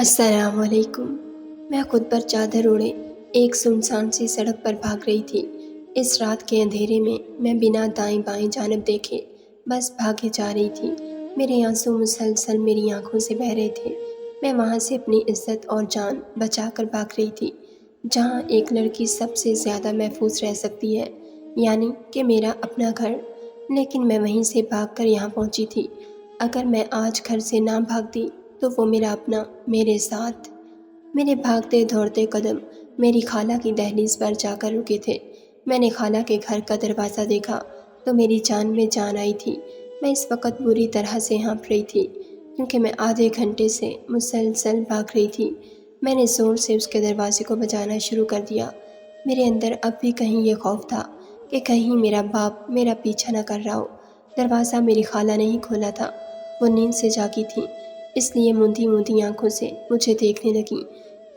السلام علیکم۔ میں خود پر چادر اوڑے ایک سنسان سی سڑک پر بھاگ رہی تھی۔ اس رات کے اندھیرے میں میں بنا دائیں بائیں جانب دیکھے بس بھاگے جا رہی تھی۔ میرے آنسو مسلسل میری آنکھوں سے بہہ رہے تھے۔ میں وہاں سے اپنی عزت اور جان بچا کر بھاگ رہی تھی جہاں ایک لڑکی سب سے زیادہ محفوظ رہ سکتی ہے، یعنی کہ میرا اپنا گھر۔ لیکن میں وہیں سے بھاگ کر یہاں پہنچی تھی۔ اگر میں آج گھر سے نہ بھاگتی تو وہ میرا اپنا میرے ساتھ۔ میرے بھاگتے دوڑتے قدم میری خالہ کی دہلیز پر جا کر رکے تھے۔ میں نے خالہ کے گھر کا دروازہ دیکھا تو میری جان میں جان آئی تھی۔ میں اس وقت بری طرح سے ہانپ رہی تھی کیونکہ میں آدھے گھنٹے سے مسلسل بھاگ رہی تھی۔ میں نے زور سے اس کے دروازے کو بجانا شروع کر دیا۔ میرے اندر اب بھی کہیں یہ خوف تھا کہ کہیں میرا باپ میرا پیچھا نہ کر رہا ہو۔ دروازہ میری خالہ نے ہی کھولا تھا۔ وہ نیند سے جاگی تھیں، اس لیے موندی موندی آنکھوں سے مجھے دیکھنے لگیں۔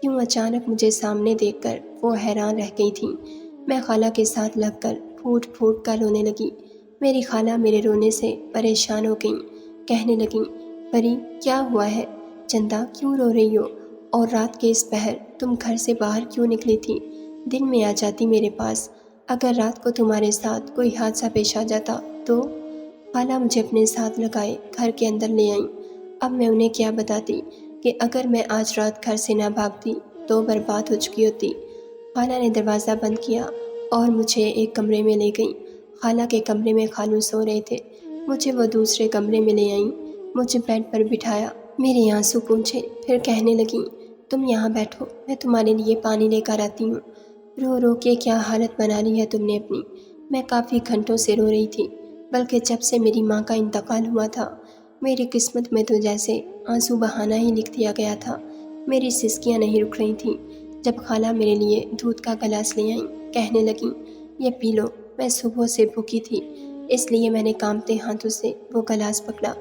کیوں اچانک مجھے سامنے دیکھ کر وہ حیران رہ گئی تھیں۔ میں خالہ کے ساتھ لگ کر پھوٹ پھوٹ کر رونے لگی۔ میری خالہ میرے رونے سے پریشان ہو گئیں، کہنے لگیں، پری کیا ہوا ہے؟ چندا کیوں رو رہی ہو؟ اور رات کے اس پہر تم گھر سے باہر کیوں نکلی تھی؟ دن میں آ جاتی میرے پاس، اگر رات کو تمہارے ساتھ کوئی حادثہ پیش آ جاتا تو؟ خالہ مجھے اپنے ساتھ لگائے گھر کے اندر لے آئیں۔ اب میں انہیں کیا بتاتی کہ اگر میں آج رات گھر سے نہ بھاگتی تو برباد ہو چکی ہوتی۔ خالہ نے دروازہ بند کیا اور مجھے ایک کمرے میں لے گئیں۔ خالہ کے کمرے میں خالو سو رہے تھے، مجھے وہ دوسرے کمرے میں لے آئیں۔ مجھے بیڈ پر بٹھایا، میرے آنسو پونچھے، پھر کہنے لگیں، تم یہاں بیٹھو، میں تمہارے لیے پانی لے کر آتی ہوں۔ رو رو کے کیا حالت بنا لی ہے تم نے اپنی۔ میں کافی گھنٹوں سے رو رہی تھی، بلکہ جب سے میری ماں کا انتقال ہوا تھا میری قسمت میں تو جیسے آنسو بہانا ہی لکھ دیا گیا تھا۔ میری سسکیاں نہیں رک رہی تھیں جب خالہ میرے لیے دودھ کا گلاس لے آئیں، کہنے لگیں، یہ پی لو، میں صبح سے بھوکی تھی اس لیے میں نے کانپتے ہاتھوں سے وہ گلاس پکڑا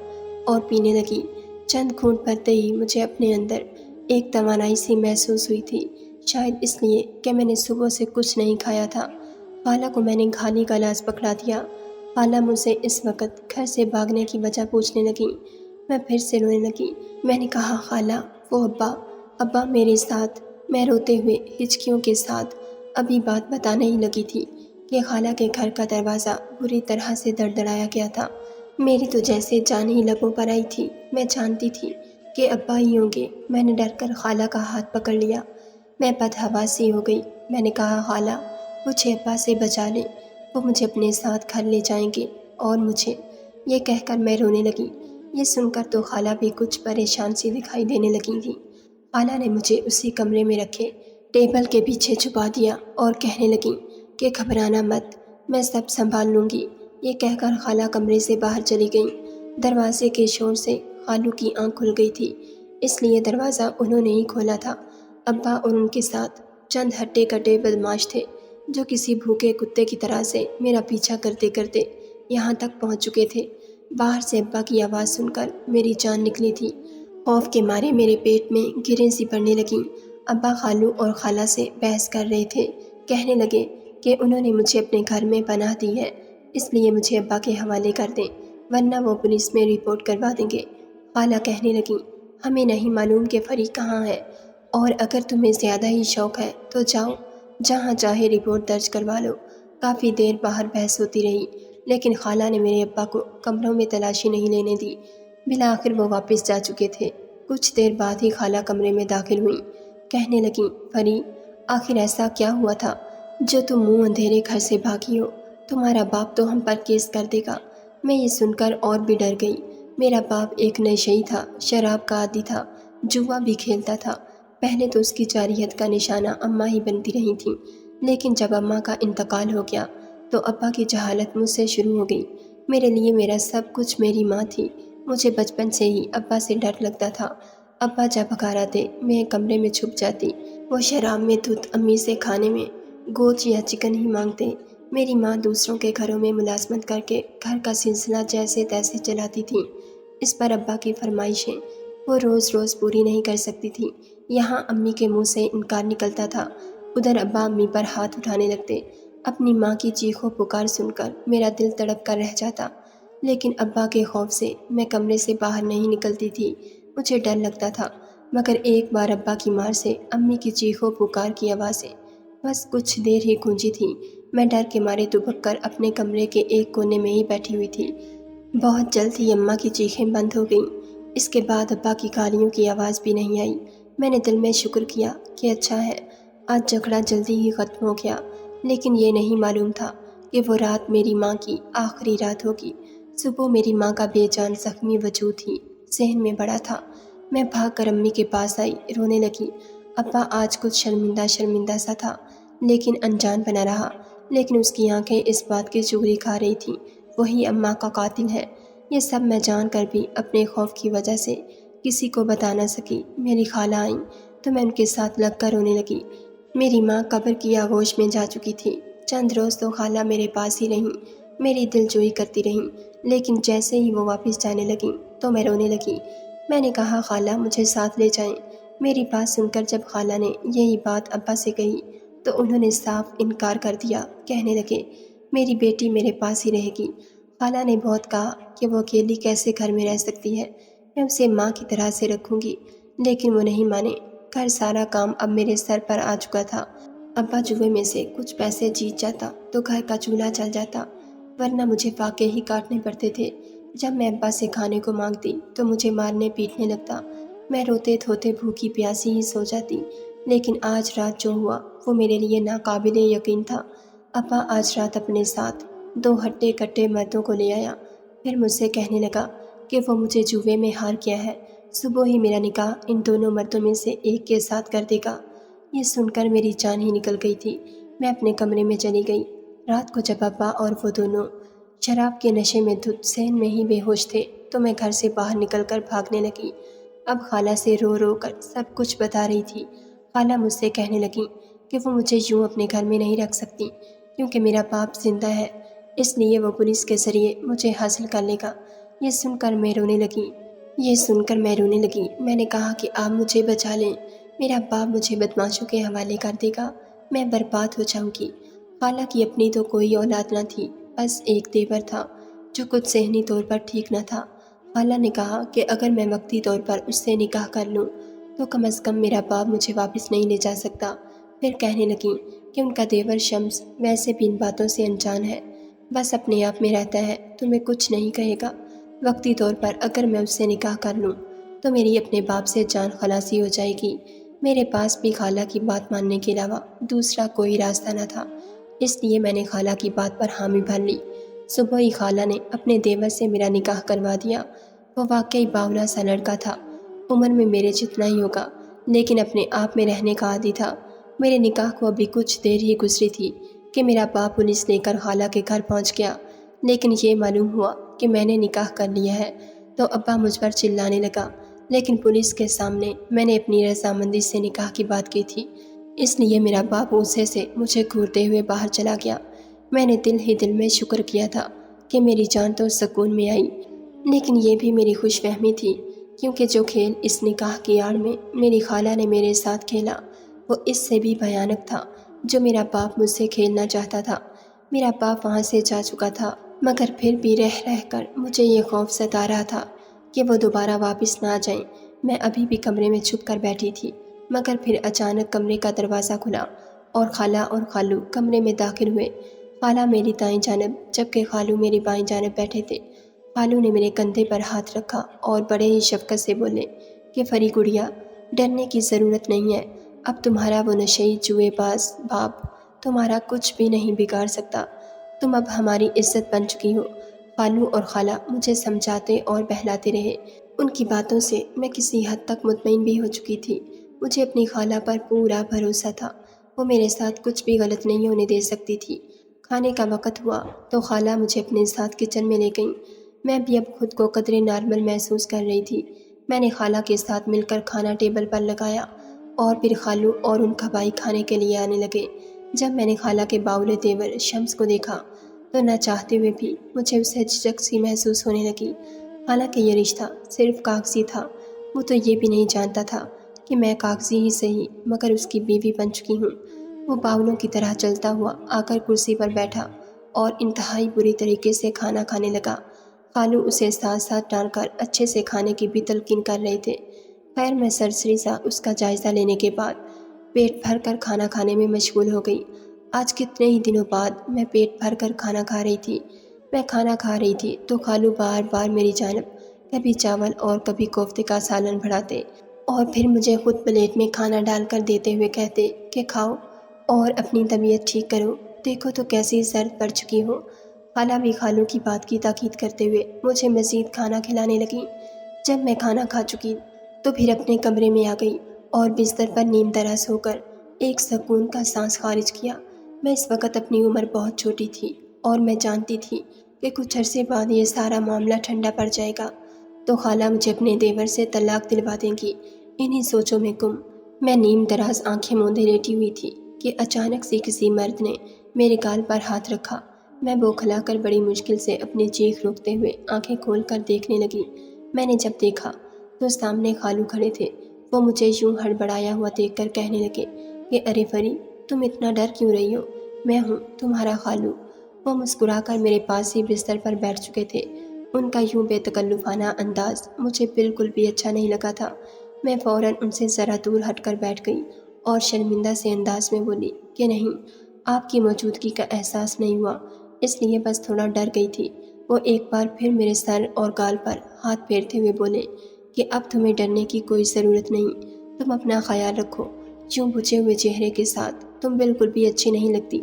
اور پینے لگی۔ چند گھونٹ بھرتے ہی مجھے اپنے اندر ایک توانائی سی محسوس ہوئی تھی، شاید اس لیے کہ میں نے صبح سے کچھ نہیں کھایا تھا۔ خالہ کو میں نے خالی گلاس پکڑا دیا۔ خالہ مجھ سے اس وقت گھر سے بھاگنے کی وجہ پوچھنے لگیں۔ میں پھر سے رونے لگی۔ میں نے کہا، خالہ وہ ابا میرے ساتھ۔ میں روتے ہوئے ہچکیوں کے ساتھ ابھی بات بتانے ہی لگی تھی کہ خالہ کے گھر کا دروازہ بری طرح سے دڑدڑایا گیا تھا۔ میری تو جیسے جان ہی لبوں پر آئی تھی۔ میں جانتی تھی کہ ابا ہی ہوں گے۔ میں نے ڈر کر خالہ کا ہاتھ پکڑ لیا۔ میں بدحواسی ہو گئی۔ میں نے کہا، خالہ مجھے ابا سے بچا لیں، وہ مجھے اپنے ساتھ گھر لے جائیں گے اور مجھے، یہ کہہ کر میں رونے لگی۔ یہ سن کر تو خالہ بھی کچھ پریشان سی دکھائی دینے لگی تھیں۔ خالہ نے مجھے اسی کمرے میں رکھے ٹیبل کے پیچھے چھپا دیا اور کہنے لگیں کہ گھبرانا مت، میں سب سنبھال لوں گی۔ یہ کہہ کر خالہ کمرے سے باہر چلی گئیں۔ دروازے کے شور سے خالو کی آنکھ کھل گئی تھی، اس لیے دروازہ انہوں نے ہی کھولا تھا۔ ابا اور ان کے ساتھ چند ہٹے کٹے بدماش تھے جو کسی بھوکے کتے کی طرح سے میرا پیچھا کرتے کرتے یہاں تک پہنچ چکے تھے۔ باہر سے ابا کی آواز سن کر میری جان نکلی تھی۔ خوف کے مارے میرے پیٹ میں گرہیں سی پڑنے لگیں۔ ابا خالو اور خالہ سے بحث کر رہے تھے، کہنے لگے کہ انہوں نے مجھے اپنے گھر میں پناہ دی ہے، اس لیے مجھے ابا کے حوالے کر دیں ورنہ وہ پولیس میں رپورٹ کروا دیں گے۔ خالہ کہنے لگیں، ہمیں نہیں معلوم کہ فریق کہاں ہے، اور اگر تمہیں زیادہ ہی شوق ہے تو جاؤ، جہاں چاہے رپورٹ درج کروا لو۔ کافی دیر باہر بحث ہوتی رہی، لیکن خالہ نے میرے ابا کو کمروں میں تلاشی نہیں لینے دی۔ بالآخر وہ واپس جا چکے تھے۔ کچھ دیر بعد ہی خالہ کمرے میں داخل ہوئیں، کہنے لگیں، پری آخر ایسا کیا ہوا تھا جو تم منہ اندھیرے گھر سے بھاگی ہو؟ تمہارا باپ تو ہم پر کیس کر دے گا۔ میں یہ سن کر اور بھی ڈر گئی۔ میرا باپ ایک نشئی تھا، شراب کا عادی تھا، جوا بھی کھیلتا تھا۔ پہلے تو اس کی جارحیت کا نشانہ اماں ہی بنتی رہی تھیں، لیکن جب اماں کا انتقال ہو گیا تو ابا کی جہالت مجھ سے شروع ہو گئی۔ میرے لیے میرا سب کچھ میری ماں تھی۔ مجھے بچپن سے ہی ابا سے ڈر لگتا تھا۔ ابا جب گھر آتے میں کمرے میں چھپ جاتی، وہ شراب میں دودھ امی سے کھانے میں گوشت یا چکن ہی مانگتے۔ میری ماں دوسروں کے گھروں میں ملازمت کر کے گھر کا سلسلہ جیسے تیسے چلاتی تھیں۔ اس پر ابا کی فرمائشیں وہ روز روز پوری نہیں کر سکتی تھیں۔ یہاں امی کے منہ سے انکار نکلتا تھا، ادھر ابا امی پر ہاتھ اٹھانے لگتے۔ اپنی ماں کی چیخ و پکار سن کر میرا دل تڑپ کر رہ جاتا، لیکن ابا کے خوف سے میں کمرے سے باہر نہیں نکلتی تھی۔ مجھے ڈر لگتا تھا مگر ایک بار ابا کی مار سے امی کی چیخوں پکار کی آوازیں بس کچھ دیر ہی گونجی تھیں۔ میں ڈر کے مارے دبک کر اپنے کمرے کے ایک کونے میں ہی بیٹھی ہوئی تھی۔ بہت جلد ہی اماں کی چیخیں بند ہو گئیں۔ اس کے بعد ابا کی گالیوں کی آواز بھی نہیں آئی۔ میں نے دل میں شکر کیا کہ اچھا ہے، آج جھگڑا جلدی ہی ختم ہو گیا، لیکن یہ نہیں معلوم تھا کہ وہ رات میری ماں کی آخری رات ہوگی۔ صبح میری ماں کا بے جان زخمی وجود ہی ذہن میں بڑا تھا۔ میں بھاگ کر امی کے پاس آئی، رونے لگی۔ ابا آج کچھ شرمندہ شرمندہ سا تھا، لیکن انجان بنا رہا، لیکن اس کی آنکھیں اس بات کی چغلی کھا رہی تھیں وہی اماں کا قاتل ہے۔ یہ سب میں جان کر بھی اپنے خوف کی وجہ سے کسی کو بتا نہ سکی۔ میری خالہ آئیں تو میں ان کے ساتھ لگ کر رونے لگی۔ میری ماں قبر کی آغوش میں جا چکی تھی۔ چند روز تو خالہ میرے پاس ہی رہیں، میری دل جوئی کرتی رہیں، لیکن جیسے ہی وہ واپس جانے لگیں تو میں رونے لگی۔ میں نے کہا خالہ مجھے ساتھ لے جائیں۔ میری بات سن کر جب خالہ نے یہی بات ابا سے کہی تو انہوں نے صاف انکار کر دیا، کہنے لگے میری بیٹی میرے پاس ہی رہے گی۔ خالہ نے بہت کہا کہ وہ اکیلی کیسے گھر میں رہ سکتی ہے، میں اسے ماں کی طرح سے رکھوں گی، لیکن وہ نہیں مانے۔ گھر سارا کام اب میرے سر پر آ چکا تھا۔ ابا جوئے میں سے کچھ پیسے جیت جاتا تو گھر کا چولہا چل جاتا، ورنہ مجھے فاقے ہی کاٹنے پڑتے تھے۔ جب میں ابا سے کھانے کو مانگتی تو مجھے مارنے پیٹنے لگتا۔ میں روتے دھوتے بھوکی پیاسی ہی سو جاتی، لیکن آج رات جو ہوا وہ میرے لیے ناقابل یقین تھا۔ ابا آج رات اپنے ساتھ 2 ہٹے کٹے مردوں کو لے آیا، پھر مجھ سے کہنے لگا کہ وہ مجھے جوئے میں ہار گیا ہے، صبح ہی میرا نکاح ان دونوں مردوں میں سے ایک کے ساتھ کر دے گا۔ یہ سن کر میری جان ہی نکل گئی تھی۔ میں اپنے کمرے میں چلی گئی۔ رات کو جب ابا اور وہ دونوں شراب کے نشے میں دھت صحن میں ہی بے ہوش تھے تو میں گھر سے باہر نکل کر بھاگنے لگی۔ اب خالہ سے رو رو کر سب کچھ بتا رہی تھی۔ خالہ مجھ سے کہنے لگیں کہ وہ مجھے یوں اپنے گھر میں نہیں رکھ سکتی کیونکہ میرا باپ زندہ ہے، اس لیے وہ پولیس کے ذریعے مجھے حاصل کر لے گا۔ یہ سن کر میں رونے لگی۔ میں نے کہا کہ آپ مجھے بچا لیں، میرا باپ مجھے بدماشوں کے حوالے کر دے گا، میں برباد ہو جاؤں گی۔ خالہ کی اپنی تو کوئی اولاد نہ تھی، بس ایک دیور تھا جو کچھ ذہنی طور پر ٹھیک نہ تھا۔ خالہ نے کہا کہ اگر میں وقتی طور پر اس سے نکاح کر لوں تو کم از کم میرا باپ مجھے واپس نہیں لے جا سکتا۔ پھر کہنے لگیں کہ ان کا دیور شمس ویسے بھی ان باتوں سے انجان ہے، بس اپنے آپ میں رہتا ہے، تمہیں کچھ نہیں کہے گا۔ وقتی طور پر اگر میں اس سے نکاح کر لوں تو میری اپنے باپ سے جان خلاصی ہو جائے گی۔ میرے پاس بھی خالہ کی بات ماننے کے علاوہ دوسرا کوئی راستہ نہ تھا، اس لیے میں نے خالہ کی بات پر حامی بھر لی۔ صبح ہی خالہ نے اپنے دیور سے میرا نکاح کروا دیا۔ وہ واقعی باولا سا لڑکا تھا، عمر میں میرے جتنا ہی ہوگا، لیکن اپنے آپ میں رہنے کا عادی تھا۔ میرے نکاح کو ابھی کچھ دیر ہی گزری تھی کہ میرا باپ پولیس لے کر خالہ کے گھر پہنچ گیا، لیکن یہ معلوم ہوا کہ میں نے نکاح کر لیا ہے تو ابا مجھ پر چلانے لگا، لیکن پولیس کے سامنے میں نے اپنی رضامندی سے نکاح کی بات کی تھی، اس لیے میرا باپ غصے سے مجھے گھورتے ہوئے باہر چلا گیا۔ میں نے دل ہی دل میں شکر کیا تھا کہ میری جان تو سکون میں آئی، لیکن یہ بھی میری خوش فہمی تھی کیونکہ جو کھیل اس نکاح کی آڑ میں میری خالہ نے میرے ساتھ کھیلا وہ اس سے بھی بھیانک تھا جو میرا باپ مجھ سے کھیلنا چاہتا تھا۔ میرا باپ وہاں سے جا چکا تھا، مگر پھر بھی رہ رہ کر مجھے یہ خوف ستا رہا تھا کہ وہ دوبارہ واپس نہ آ جائیں۔ میں ابھی بھی کمرے میں چھپ کر بیٹھی تھی، مگر پھر اچانک کمرے کا دروازہ کھلا اور خالہ اور خالو کمرے میں داخل ہوئے۔ خالہ میری دائیں جانب جبکہ خالو میری بائیں جانب بیٹھے تھے۔ خالو نے میرے کندھے پر ہاتھ رکھا اور بڑے ہی شفقت سے بولے کہ فری گڑیا، ڈرنے کی ضرورت نہیں ہے، اب تمہارا وہ نشئی جوئے باز باپ تمہارا کچھ بھی نہیں بگاڑ سکتا، تم اب ہماری عزت بن چکی ہو۔ خالو اور خالہ مجھے سمجھاتے اور بہلاتے رہے۔ ان کی باتوں سے میں کسی حد تک مطمئن بھی ہو چکی تھی۔ مجھے اپنی خالہ پر پورا بھروسہ تھا، وہ میرے ساتھ کچھ بھی غلط نہیں ہونے دے سکتی تھی۔ کھانے کا وقت ہوا تو خالہ مجھے اپنے ساتھ کچن میں لے گئیں۔ میں بھی اب خود کو قدرے نارمل محسوس کر رہی تھی۔ میں نے خالہ کے ساتھ مل کر کھانا ٹیبل پر لگایا اور پھر خالو اور ان کا بھائی کھانے کے لیے آنے لگے۔ جب میں نے خالہ کے باولے دیور شمس کو دیکھا تو نہ چاہتے ہوئے بھی مجھے اسے جھجک سی محسوس ہونے لگی۔ حالانکہ یہ رشتہ صرف کاغذی تھا، وہ تو یہ بھی نہیں جانتا تھا کہ میں کاغذی ہی صحیح مگر اس کی بیوی بن چکی ہوں۔ وہ باولوں کی طرح چلتا ہوا آ کر کرسی پر بیٹھا اور انتہائی بری طریقے سے کھانا کھانے لگا۔ خالو اسے ساتھ ساتھ ڈال کر اچھے سے کھانے کی بھی تلقین کر رہے تھے۔ خیر میں سرسری سا اس کا جائزہ لینے کے بعد پیٹ بھر کر کھانا کھانے میں مشغول ہو گئی۔ آج کتنے ہی دنوں بعد میں پیٹ بھر کر کھانا کھا رہی تھی۔ میں کھانا کھا رہی تھی تو خالو بار بار میری جانب کبھی چاول اور کبھی کوفتے کا سالن بڑھاتے اور پھر مجھے خود پلیٹ میں کھانا ڈال کر دیتے ہوئے کہتے کہ کھاؤ اور اپنی طبیعت ٹھیک کرو، دیکھو تو کیسی زرد پڑ چکی ہو۔ خالہ بھی خالو کی بات کی تاکید کرتے ہوئے مجھے مزید کھانا کھلانے لگیں۔ جب میں کھانا کھا چکی تو پھر اپنے کمرے میں آ گئی اور بستر پر نیم دراز ہو کر ایک سکون کا سانس خارج کیا۔ میں اس وقت اپنی عمر بہت چھوٹی تھی اور میں جانتی تھی کہ کچھ عرصے بعد یہ سارا معاملہ ٹھنڈا پڑ جائے گا تو خالہ مجھے اپنے دیور سے طلاق دلوا دیں گی۔ انہی سوچوں میں گم میں نیم دراز آنکھیں موندے لیٹی ہوئی تھی کہ اچانک سے کسی مرد نے میرے گال پر ہاتھ رکھا۔ میں بوکھلا کر بڑی مشکل سے اپنی چیخ روکتے ہوئے آنکھیں کھول کر دیکھنے لگی۔ میں نے جب دیکھا تو سامنے خالو کھڑے تھے۔ وہ مجھے یوں ہڑبڑایا ہوا دیکھ کر کہنے لگے کہ ارے فری، تم اتنا ڈر کیوں رہی ہو؟ میں ہوں تمہارا خالو۔ وہ مسکرا کر میرے پاس ہی بستر پر بیٹھ چکے تھے۔ ان کا یوں بے تکلفانہ انداز مجھے بالکل بھی اچھا نہیں لگا تھا۔ میں فوراً ان سے ذرا دور ہٹ کر بیٹھ گئی اور شرمندہ سے انداز میں بولی کہ نہیں، آپ کی موجودگی کا احساس نہیں ہوا، اس لیے بس تھوڑا ڈر گئی تھی۔ وہ ایک بار پھر میرے سر اور گال پر ہاتھ پھیرتے ہوئے بولے کہ اب تمہیں ڈرنے کی کوئی ضرورت نہیں، تم اپنا خیال رکھو۔ یوں بجھے ہوئے چہرے کے ساتھ تم بالکل بھی اچھی نہیں لگتی۔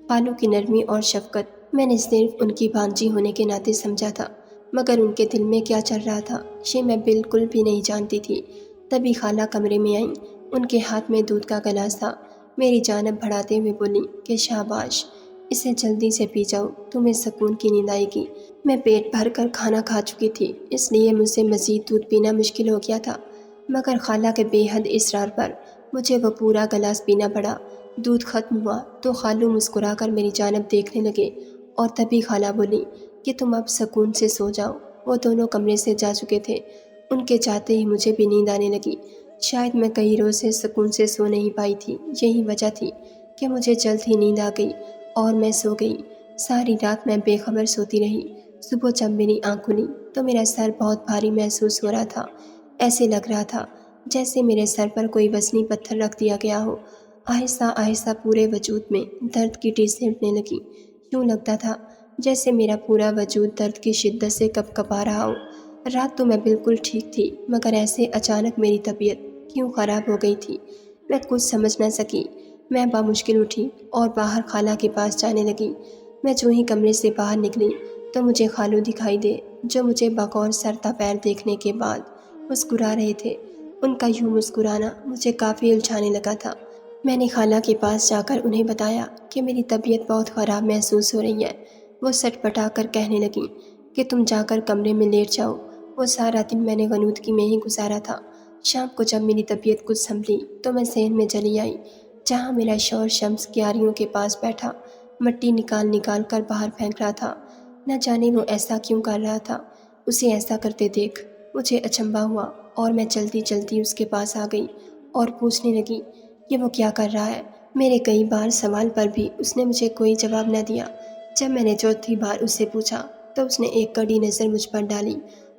خالو کی نرمی اور شفقت میں نے صرف ان کی بھانجی ہونے کے ناطے سمجھا تھا، مگر ان کے دل میں کیا چل رہا تھا یہ میں بالکل بھی نہیں جانتی تھی۔ تبھی خالہ کمرے میں آئیں۔ ان کے ہاتھ میں دودھ کا گلاس تھا۔ میری جانب بڑھاتے ہوئے بولی کہ شاباش، اسے جلدی سے پی جاؤ، تمہیں سکون کی نیند آئے گی۔ میں پیٹ بھر کر کھانا کھا چکی تھی، اس لیے مجھ سے مزید دودھ پینا مشکل ہو گیا تھا، مگر خالہ کے بے حد اصرار پر مجھے وہ پورا گلاس پینا پڑا۔ دودھ ختم ہوا تو خالو مسکرا کر میری جانب دیکھنے لگے اور تبھی خالہ بولی کہ تم اب سکون سے سو جاؤ۔ وہ دونوں کمرے سے جا چکے تھے۔ ان کے جاتے ہی مجھے بھی نیند آنے لگی۔ شاید میں کئی روز سے سکون سے سو نہیں پائی تھی، یہی وجہ تھی کہ مجھے جلد ہی نیند آ گئی اور میں سو گئی۔ ساری رات میں بے خبر سوتی رہی۔ صبح جب میری آنکھ کھلی تو میرا سر بہت بھاری محسوس ہو رہا تھا۔ ایسے لگ رہا تھا جیسے میرے سر پر کوئی وزنی پتھر رکھ دیا گیا ہو۔ آہستہ آہستہ پورے وجود میں درد کی ٹیسیں اٹھنے لگیں۔ یوں لگتا تھا جیسے میرا پورا وجود درد کی شدت سے کپ کپا رہا ہو۔ رات تو میں بالکل ٹھیک تھی، مگر ایسے اچانک میری طبیعت کیوں خراب ہو گئی تھی میں کچھ سمجھ نہ سکی۔ میں بامشکل اٹھی اور باہر خالہ کے پاس جانے لگی۔ میں جو ہی کمرے سے باہر نکلی تو مجھے خالو دکھائی دے، جو مجھے بغور سر تا پیر دیکھنے کے بعد مسکرا رہے تھے۔ ان کا یوں مسکرانا مجھے کافی الجھانے لگا تھا۔ میں نے خالہ کے پاس جا کر انہیں بتایا کہ میری طبیعت بہت خراب محسوس ہو رہی ہے۔ وہ سٹ پٹا کر کہنے لگیں کہ تم جا کر کمرے میں لیٹ جاؤ۔ وہ سارا دن میں نے غنودگی میں ہی گزارا تھا۔ شام کو جب میری طبیعت کچھ سنبھلی تو میں صحن میں چلی آئی، جہاں میرا شوہر شمس کیاریوں کے پاس بیٹھا مٹی نکال نکال کر باہر پھینک رہا تھا۔ نہ جانے وہ ایسا کیوں کر رہا تھا۔ اسے ایسا کرتے دیکھ مجھے اچنبھا ہوا اور میں جلدی جلدی اس کے پاس آ گئی اور پوچھنے لگی کہ وہ کیا کر رہا ہے۔ میرے کئی بار سوال پر بھی اس نے مجھے کوئی جواب نہ دیا۔ جب میں نے چوتھی بار اس سے پوچھا تو اس نے ایک کڑی نظر مجھ پر ڈالی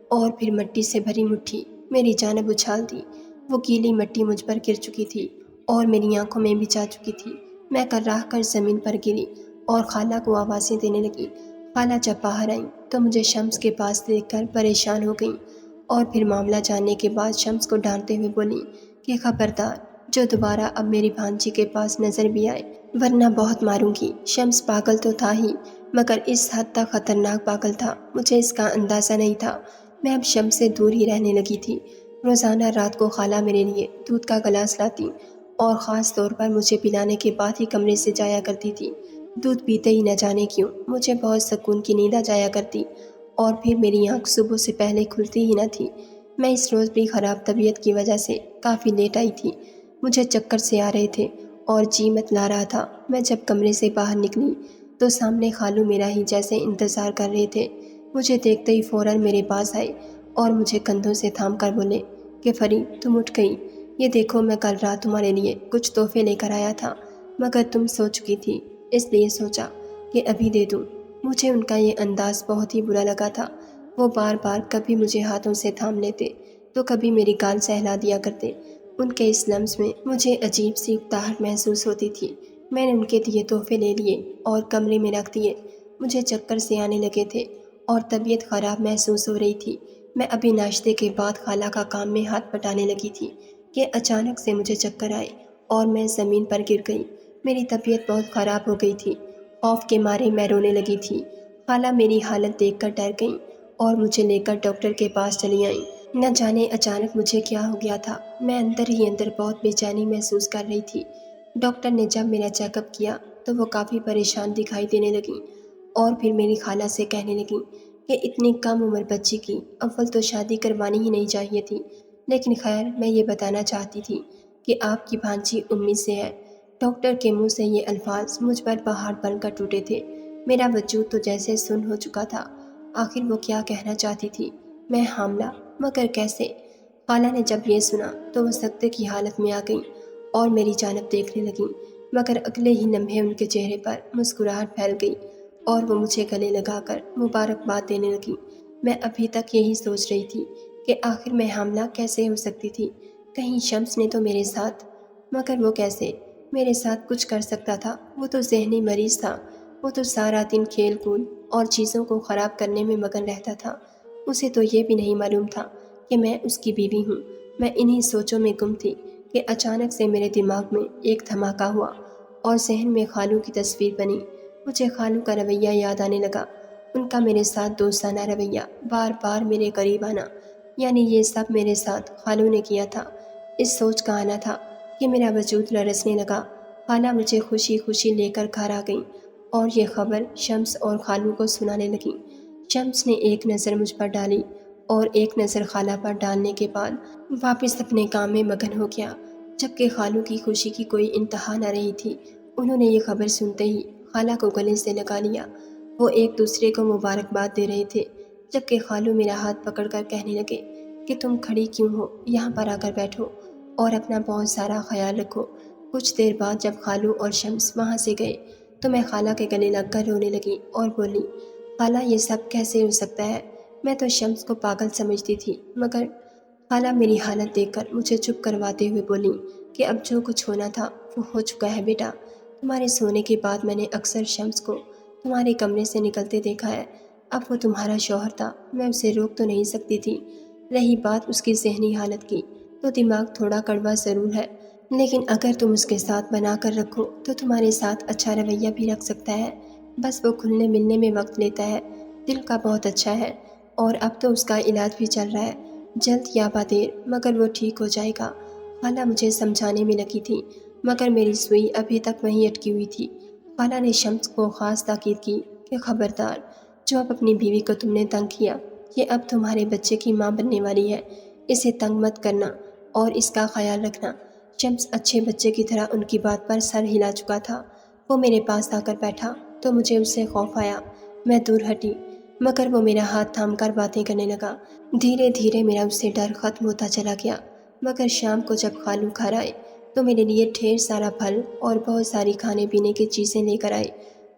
اور پھر مٹی سے بھری مٹھی میری جانب اچھال دی۔ وہ گیلی مٹی مجھ پر گر چکی تھی اور میری آنکھوں میں بھی جا چکی تھی۔ میں کرراہ کر زمین پر گری اور خالہ کو آوازیں دینے لگی۔ خالہ جب باہر آئیں تو مجھے شمس کے پاس دیکھ کر پریشان ہو گئیں اور پھر معاملہ جاننے کے بعد شمس کو ڈانٹتے ہوئے بولیں کہ خبردار، جو دوبارہ اب میری بھانجی کے پاس نظر بھی آئے ورنہ بہت ماروں گی۔ شمس پاگل تو تھا ہی، مگر اس حد تک خطرناک پاگل تھا مجھے اس کا اندازہ نہیں تھا۔ میں اب شمس سے دور ہی رہنے لگی تھی۔ روزانہ رات کو خالہ میرے لیے دودھ کا گلاس لاتی اور خاص طور پر مجھے پلانے کے بعد ہی کمرے سے جایا کرتی تھی۔ دودھ پیتے ہی نہ جانے کیوں مجھے بہت سکون کی نیند آ جایا کرتی اور پھر میری آنکھ صبح سے پہلے کھلتی ہی نہ تھی۔ میں اس روز بھی خراب طبیعت کی وجہ سے کافی لیٹ آئی تھی۔ مجھے چکر سے آ رہے تھے اور جی متلا رہا تھا۔ میں جب کمرے سے باہر نکلی تو سامنے خالو میرا ہی جیسے انتظار کر رہے تھے۔ مجھے دیکھتے ہی فوراً میرے پاس آئے اور مجھے کندھوں سے تھام کر بولے کہ فری، تم اٹھ گئی؟ یہ دیکھو، میں کل رات تمہارے لیے کچھ تحفے لے کر آیا تھا، مگر تم سو چکی تھی، اس لیے سوچا کہ ابھی دے دوں۔ مجھے ان کا یہ انداز بہت ہی برا لگا تھا۔ وہ بار بار کبھی مجھے ہاتھوں سے تھام لیتے تو کبھی میری گال سہلا دیا کرتے۔ ان کے اس لمس میں مجھے عجیب سی اکتاہٹ محسوس ہوتی تھی۔ میں نے ان کے دیے تحفے لے لیے اور کمرے میں رکھ دیے۔ مجھے چکر سے آنے لگے تھے اور طبیعت خراب محسوس ہو رہی تھی۔ میں ابھی ناشتے کے بعد خالہ کا کام میں ہاتھ بٹانے لگی تھی کہ اچانک سے مجھے چکر آئے اور میں زمین پر گر گئی۔ میری طبیعت بہت خراب ہو گئی تھی۔ خوف کے مارے میں رونے لگی تھی۔ خالہ میری حالت دیکھ کر ڈر گئیں اور مجھے لے کر ڈاکٹر کے پاس چلی آئیں۔ نہ جانے اچانک مجھے کیا ہو گیا تھا، میں اندر ہی اندر بہت بے چینی محسوس کر رہی تھی۔ ڈاکٹر نے جب میرا چیک اپ کیا تو وہ کافی پریشان دکھائی دینے لگیں اور پھر میری خالہ سے کہنے لگیں کہ اتنی کم عمر بچی کی اول تو شادی کروانی ہی نہیں چاہیے تھی، لیکن خیر میں یہ بتانا چاہتی تھی کہ آپ کی بھانجی امی سے ہے۔ ڈاکٹر کے منہ سے یہ الفاظ مجھ پر پہاڑ بن کر ٹوٹے تھے۔ میرا وجود تو جیسے سن ہو چکا تھا۔ آخر وہ کیا کہنا چاہتی تھی؟ میں حاملہ؟ مگر کیسے؟ خالہ نے جب یہ سنا تو وہ سکتے کی حالت میں آ گئیں اور میری جانب دیکھنے لگیں، مگر اگلے ہی لمحے ان کے چہرے پر مسکراہٹ پھیل گئی اور وہ مجھے گلے لگا کر مبارکباد دینے لگیں۔ میں ابھی تک یہی سوچ رہی تھی کہ آخر میں حاملہ کیسے ہو سکتی تھی؟ کہیں شمس نے تو میرے ساتھ، مگر وہ کیسے میرے ساتھ کچھ کر سکتا تھا؟ وہ تو ذہنی مریض تھا، وہ تو سارا دن کھیل کود اور چیزوں کو خراب کرنے میں مگن رہتا تھا۔ اسے تو یہ بھی نہیں معلوم تھا کہ میں اس کی بیوی ہوں۔ میں انہی سوچوں میں گم تھی کہ اچانک سے میرے دماغ میں ایک دھماکہ ہوا اور ذہن میں خالو کی تصویر بنی۔ مجھے خالو کا رویہ یاد آنے لگا، ان کا میرے ساتھ دوستانہ رویہ، بار بار میرے قریب آنا، یعنی یہ سب میرے ساتھ خالو نے کیا تھا۔ اس سوچ کا آنا تھا کہ میرا وجود لرزنے لگا۔ خالہ مجھے خوشی خوشی لے کر گھر آ گئیں اور یہ خبر شمس اور خالو کو سنانے لگیں۔ شمس نے ایک نظر مجھ پر ڈالی اور ایک نظر خالہ پر ڈالنے کے بعد واپس اپنے کام میں مگن ہو گیا، جبکہ خالو کی خوشی کی کوئی انتہا نہ رہی تھی۔ انہوں نے یہ خبر سنتے ہی خالہ کو گلے سے لگا لیا۔ وہ ایک دوسرے کو مبارکباد دے رہے تھے، جبکہ خالو میرا ہاتھ پکڑ کر کہنے لگے کہ تم کھڑی کیوں ہو، یہاں پر آ کر بیٹھو اور اپنا بہت سارا خیال رکھو۔ کچھ دیر بعد جب خالو اور شمس وہاں سے گئے تو میں خالہ کے گلے لگ کر رونے لگی اور بولی، خالہ یہ سب کیسے ہو سکتا ہے؟ میں تو شمس کو پاگل سمجھتی تھی، مگر خالہ میری حالت دیکھ کر مجھے چپ کرواتے ہوئے بولی کہ اب جو کچھ ہونا تھا وہ ہو چکا ہے بیٹا۔ تمہارے سونے کے بعد میں نے اکثر شمس کو تمہارے کمرے سے نکلتے دیکھا ہے۔ اب وہ تمہارا شوہر تھا، میں اسے روک تو نہیں سکتی تھی۔ رہی بات اس کی ذہنی حالت کی، تو دماغ تھوڑا کڑوا ضرور ہے، لیکن اگر تم اس کے ساتھ بنا کر رکھو تو تمہارے ساتھ اچھا رویہ بھی رکھ سکتا ہے۔ بس وہ کھلنے ملنے میں وقت لیتا ہے، دل کا بہت اچھا ہے اور اب تو اس کا علاج بھی چل رہا ہے، جلد یا بدیر مگر وہ ٹھیک ہو جائے گا۔ خالہ مجھے سمجھانے میں لگی تھی، مگر میری سوئی ابھی تک وہیں اٹکی ہوئی تھی۔ خالہ نے شمس کو خاص تاکید کی کہ خبردار، جو اب اپنی بیوی کو تم نے تنگ کیا، یہ اب تمہارے بچے کی ماں بننے والی ہے، اسے تنگ مت کرنا اور اس کا خیال رکھنا۔ شمس اچھے بچے کی طرح ان کی بات پر سر ہلا چکا تھا۔ وہ میرے پاس آ کر بیٹھا تو مجھے اس سے خوف آیا۔ میں دور ہٹی، مگر وہ میرا ہاتھ تھام کر باتیں کرنے لگا۔ دھیرے دھیرے میرا اس سے ڈر ختم ہوتا چلا گیا۔ مگر شام کو جب خالو گھر آئے تو میرے لیے ڈھیر سارا پھل اور بہت ساری کھانے پینے کی چیزیں لے کر آئے۔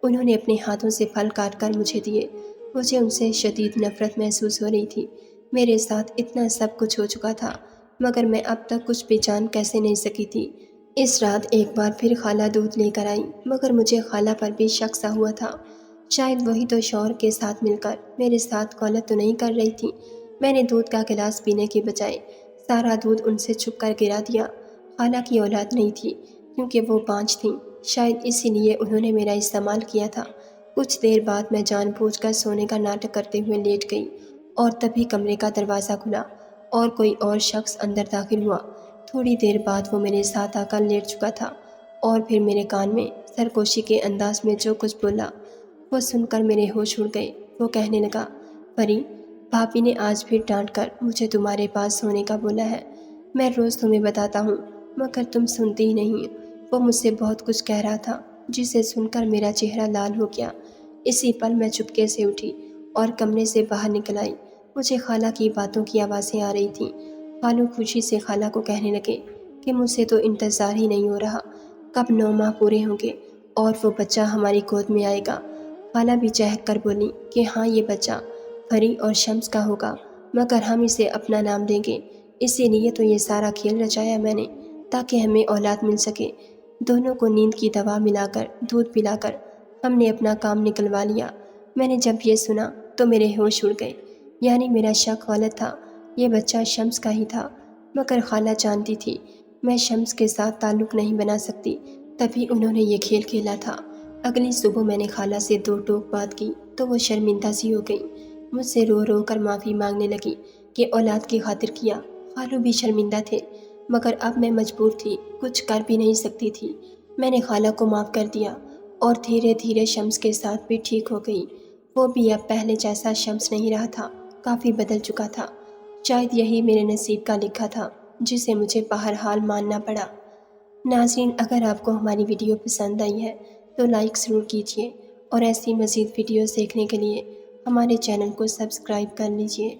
انہوں نے اپنے ہاتھوں سے پھل کاٹ کر مجھے دیے۔ مجھے ان سے شدید نفرت محسوس ہو رہی تھی۔ میرے ساتھ اتنا سب کچھ ہو چکا تھا، مگر میں اب تک کچھ پہچان کیسے نہیں سکی تھی۔ اس رات ایک بار پھر خالہ دودھ لے کر آئی، مگر مجھے خالہ پر بھی شک سا ہوا تھا۔ شاید وہی تو شوہر کے ساتھ مل کر میرے ساتھ غلط تو نہیں کر رہی تھی۔ میں نے دودھ کا گلاس پینے کے بجائے سارا دودھ ان سے چھپ کر گرا دیا۔ خالہ کی اولاد نہیں تھی کیونکہ وہ بانجھ تھیں، شاید اسی لیے انہوں نے میرا استعمال کیا تھا۔ کچھ دیر بعد میں جان بوجھ کر سونے کا ناٹک کرتے ہوئے لیٹ گئی اور تبھی کمرے کا دروازہ کھلا اور کوئی اور شخص اندر داخل ہوا۔ تھوڑی دیر بعد وہ میرے ساتھ آ کر لیٹ چکا تھا اور پھر میرے کان میں سرگوشی کے انداز میں جو کچھ بولا وہ سن کر میرے ہوش اڑ گئے۔ وہ کہنے لگا، پری، بھابی نے آج پھر ڈانٹ کر مجھے تمہارے پاس سونے کا بولا ہے۔ میں روز تمہیں بتاتا ہوں مگر تم سنتی ہی نہیں۔ وہ مجھ سے بہت کچھ کہہ رہا تھا جسے سن کر میرا چہرہ لال ہو گیا۔ اسی پل میں چپکے سے اٹھی اور کمرے سے باہر نکل آئی۔ مجھے خالہ کی باتوں کی آوازیں آ رہی تھیں۔ خالو خوشی سے خالہ کو کہنے لگے کہ مجھ سے تو انتظار ہی نہیں ہو رہا، کب 9 ماہ پورے ہوں گے اور وہ بچہ ہماری گود میں آئے گا۔ خالہ بھی چہک کر بولی کہ ہاں، یہ بچہ پری اور شمس کا ہوگا، مگر ہم اسے اپنا نام دیں گے۔ اسی لیے تو یہ سارا کھیل رچایا میں نے، تاکہ ہمیں اولاد مل سکے۔ دونوں کو نیند کی دوا ملا کر دودھ پلا کر ہم نے اپنا کام نکلوا لیا۔ میں نے جب یہ سنا تو میرے ہوش اڑ گئے، یعنی میرا شک غلط تھا، یہ بچہ شمس کا ہی تھا۔ مگر خالہ جانتی تھی میں شمس کے ساتھ تعلق نہیں بنا سکتی، تبھی انہوں نے یہ کھیل کھیلا تھا۔ اگلی صبح میں نے خالہ سے دو ٹوک بات کی تو وہ شرمندہ سی ہو گئی، مجھ سے رو رو کر معافی مانگنے لگی کہ اولاد کی خاطر کیا۔ خالو بھی شرمندہ تھے، مگر اب میں مجبور تھی، کچھ کر بھی نہیں سکتی تھی۔ میں نے خالہ کو معاف کر دیا اور دھیرے دھیرے شمس کے ساتھ بھی ٹھیک ہو گئی۔ وہ بھی اب پہلے جیسا شمس نہیں رہا تھا، کافی بدل چکا تھا۔ شاید یہی میرے نصیب کا لکھا تھا، جسے مجھے بہرحال ماننا پڑا۔ ناظرین، اگر آپ کو ہماری ویڈیو پسند آئی ہے تو لائک ضرور کیجیے، اور ایسی مزید ویڈیوز دیکھنے کے لیے ہمارے چینل کو سبسکرائب کر لیجیے۔